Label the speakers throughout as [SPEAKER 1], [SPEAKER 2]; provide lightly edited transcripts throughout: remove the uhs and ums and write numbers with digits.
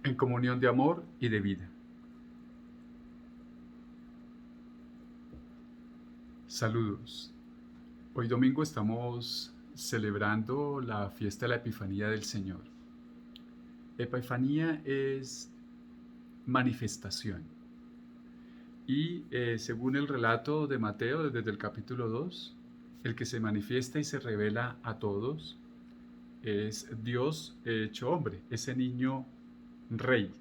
[SPEAKER 1] en comunión de amor y de vida. Saludos. Hoy domingo estamos celebrando la fiesta de la Epifanía del Señor. Epifanía es manifestación. Y según el relato de Mateo desde el capítulo 2, el que se manifiesta y se revela a todos es Dios hecho hombre, ese niño rey.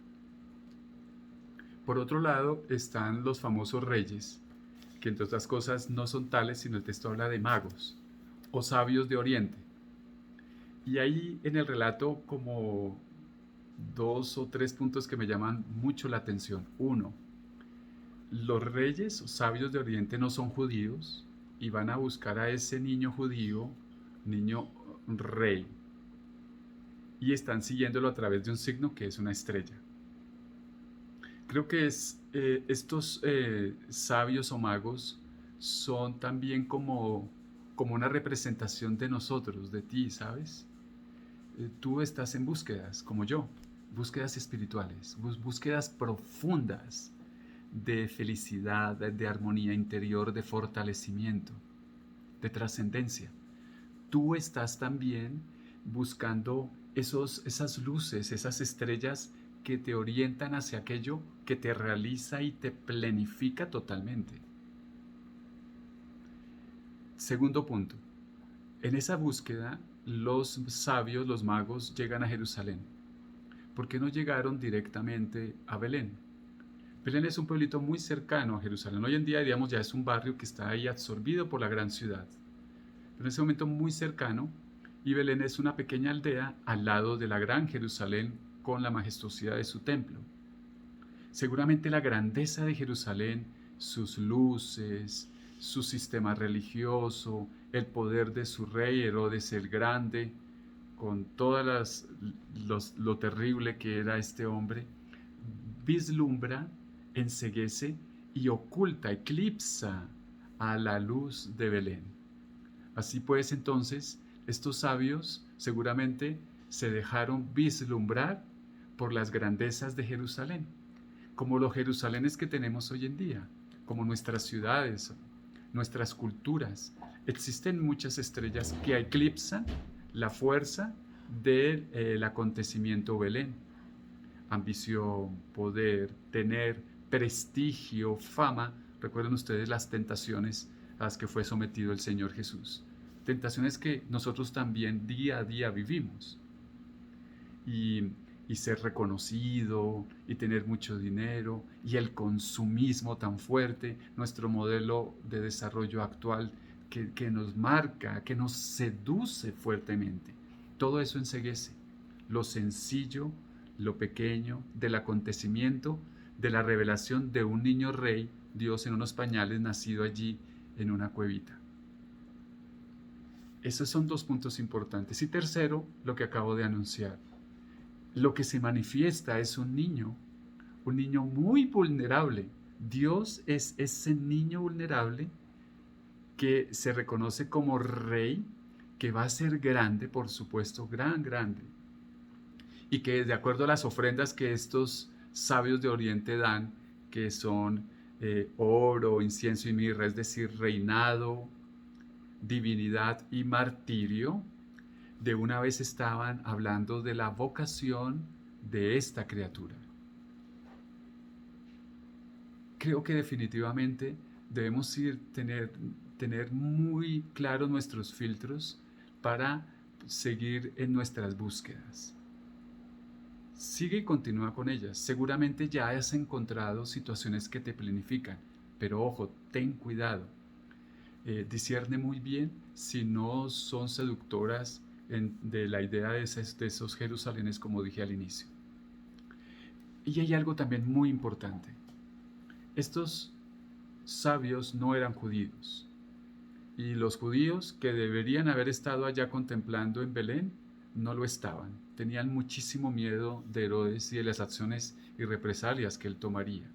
[SPEAKER 1] Por otro lado están los famosos reyes, que entre otras cosas no son tales, sino el texto habla de magos o sabios de Oriente. Y hay en el relato como dos o tres puntos que me llaman mucho la atención. Uno, los reyes o sabios de Oriente no son judíos y van a buscar a ese niño judío, niño rey, y están siguiéndolo a través de un signo que es una estrella. Creo que estos sabios o magos son también como una representación de nosotros, de ti, ¿sabes? Tú estás en búsquedas, como yo, búsquedas espirituales, búsquedas profundas de felicidad, de armonía interior, de fortalecimiento, de trascendencia. Tú estás también buscando esas luces, esas estrellas que te orientan hacia aquello que te realiza y te plenifica totalmente. Segundo punto, en esa búsqueda los sabios, los magos llegan a Jerusalén. ¿Por qué no llegaron directamente a Belén? Belén es un pueblito muy cercano a Jerusalén. Hoy en día, digamos, ya es un barrio que está ahí absorbido por la gran ciudad. Pero en ese momento muy cercano, y Belén es una pequeña aldea al lado de la gran Jerusalén con la majestuosidad de su templo. Seguramente la grandeza de Jerusalén, sus luces, su sistema religioso, el poder de su rey Herodes el Grande, con lo terrible que era este hombre, vislumbra, enceguece y oculta, eclipsa a la luz de Belén. Así pues, entonces, estos sabios seguramente se dejaron vislumbrar por las grandezas de Jerusalén, como los Jerusalenes que tenemos hoy en día, como nuestras ciudades, nuestras culturas. Existen muchas estrellas que eclipsan la fuerza del acontecimiento Belén. Ambición, poder, tener, prestigio, fama. Recuerden ustedes las tentaciones a las que fue sometido el Señor Jesús. Tentaciones que nosotros también día a día vivimos. Y, y ser reconocido, y tener mucho dinero, y el consumismo tan fuerte, nuestro modelo de desarrollo actual que nos marca, que nos seduce fuertemente. Todo eso enceguece lo sencillo, lo pequeño del acontecimiento, de la revelación de un niño rey, Dios en unos pañales, nacido allí en una cuevita. Esos son dos puntos importantes. Y tercero, lo que acabo de anunciar. Lo que se manifiesta es un niño muy vulnerable. Dios es ese niño vulnerable que se reconoce como rey, que va a ser grande, por supuesto, grande. Y que de acuerdo a las ofrendas que estos sabios de Oriente dan, que son oro, incienso y mirra, es decir, reinado, divinidad y martirio, de una vez estaban hablando de la vocación de esta criatura. Creo que definitivamente debemos tener muy claros nuestros filtros para seguir en nuestras búsquedas. Sigue y continúa con ellas. Seguramente ya has encontrado situaciones que te planifican, pero ojo, ten cuidado. Discierne muy bien si no son seductoras de la idea de esos Jerusalenes, como dije al inicio. Y hay algo también muy importante. Estos sabios no eran judíos. Y los judíos que deberían haber estado allá contemplando en Belén no lo estaban. Tenían muchísimo miedo de Herodes y de las acciones y represalias que él tomaría.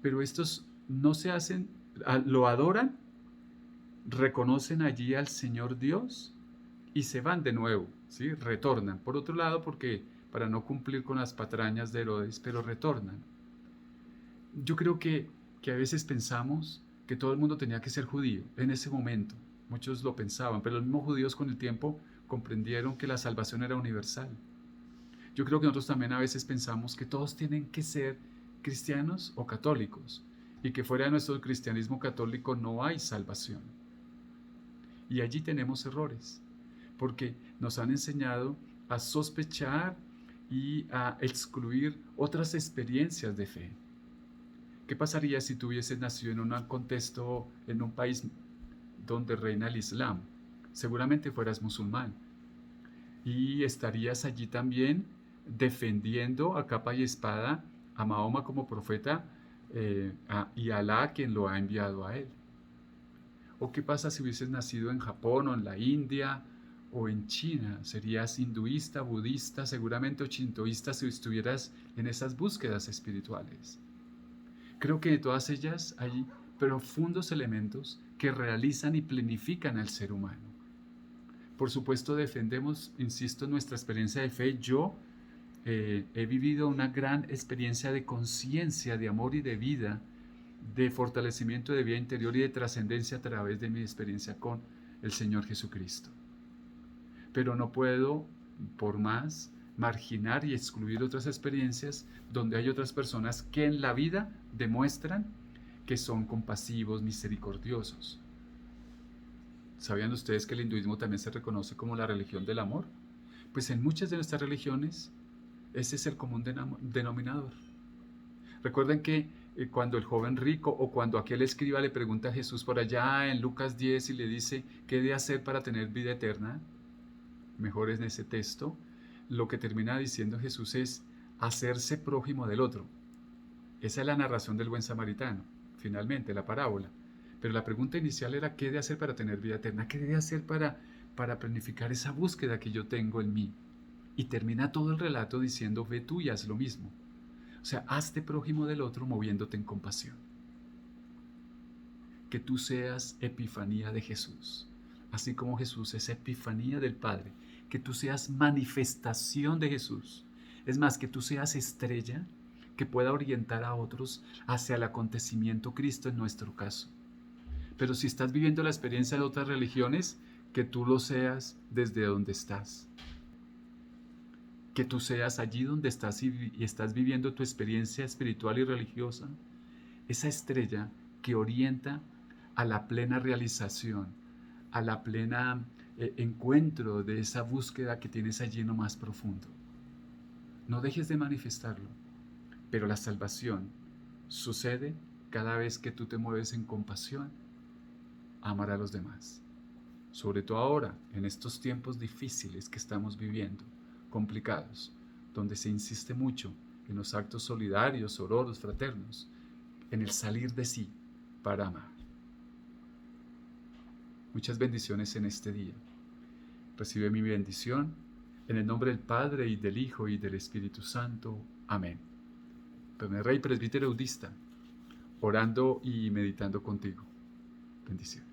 [SPEAKER 1] Pero estos no se hacen, lo adoran, reconocen allí al Señor Dios, y se van de nuevo, ¿sí? Retornan. Por otro lado, porque para no cumplir con las patrañas de Herodes, pero retornan. Yo creo que a veces pensamos que todo el mundo tenía que ser judío en ese momento. Muchos lo pensaban, pero los mismos judíos con el tiempo comprendieron que la salvación era universal. Yo creo que nosotros también a veces pensamos que todos tienen que ser cristianos o católicos y que fuera de nuestro cristianismo católico no hay salvación. Y allí tenemos errores, porque nos han enseñado a sospechar y a excluir otras experiencias de fe. ¿Qué pasaría si tú hubieses nacido en un contexto, en un país donde reina el Islam? Seguramente fueras musulmán y estarías allí también defendiendo a capa y espada a Mahoma como profeta y a Alá quien lo ha enviado a él. ¿O qué pasa si hubieses nacido en Japón o en la India o en China? Serías hinduista, budista, seguramente o shintoísta si estuvieras en esas búsquedas espirituales. Creo que de todas ellas hay profundos elementos que realizan y planifican al ser humano. Por supuesto defendemos, insisto, nuestra experiencia de fe. Yo he vivido una gran experiencia de conciencia, de amor y de vida, de fortalecimiento de vida interior y de trascendencia a través de mi experiencia con el Señor Jesucristo. Pero no puedo, por más, marginar y excluir otras experiencias donde hay otras personas que en la vida demuestran que son compasivos, misericordiosos. ¿Sabían ustedes que el hinduismo también se reconoce como la religión del amor? Pues en muchas de nuestras religiones ese es el común denominador. Recuerden que cuando el joven rico o cuando aquel escriba le pregunta a Jesús por allá en Lucas 10 y le dice ¿qué he de hacer para tener vida eterna? Mejor en ese texto, lo que termina diciendo Jesús es hacerse prójimo del otro. Esa es la narración del buen samaritano, finalmente, la parábola. Pero la pregunta inicial era ¿qué he de hacer para tener vida eterna? ¿Qué he de hacer para planificar esa búsqueda que yo tengo en mí? Y termina todo el relato diciendo ve tú y haz lo mismo. O sea, hazte prójimo del otro moviéndote en compasión. Que tú seas epifanía de Jesús, así como Jesús es epifanía del Padre. Que tú seas manifestación de Jesús. Es más, que tú seas estrella que pueda orientar a otros hacia el acontecimiento Cristo en nuestro caso. Pero si estás viviendo la experiencia de otras religiones, que tú lo seas desde donde estás. Que tú seas allí donde estás y estás viviendo tu experiencia espiritual y religiosa, esa estrella que orienta a la plena realización, a la plena encuentro de esa búsqueda que tienes allí en lo más profundo. No dejes de manifestarlo, pero la salvación sucede cada vez que tú te mueves en compasión a amar a los demás. Sobre todo ahora, en estos tiempos difíciles que estamos viviendo, complicados, donde se insiste mucho en los actos solidarios, sororos, fraternos, en el salir de sí para amar. Muchas bendiciones en este día. Recibe mi bendición en el nombre del Padre y del Hijo y del Espíritu Santo. Amén. Primer Rey Presbítero Eudista, orando y meditando contigo. Bendiciones.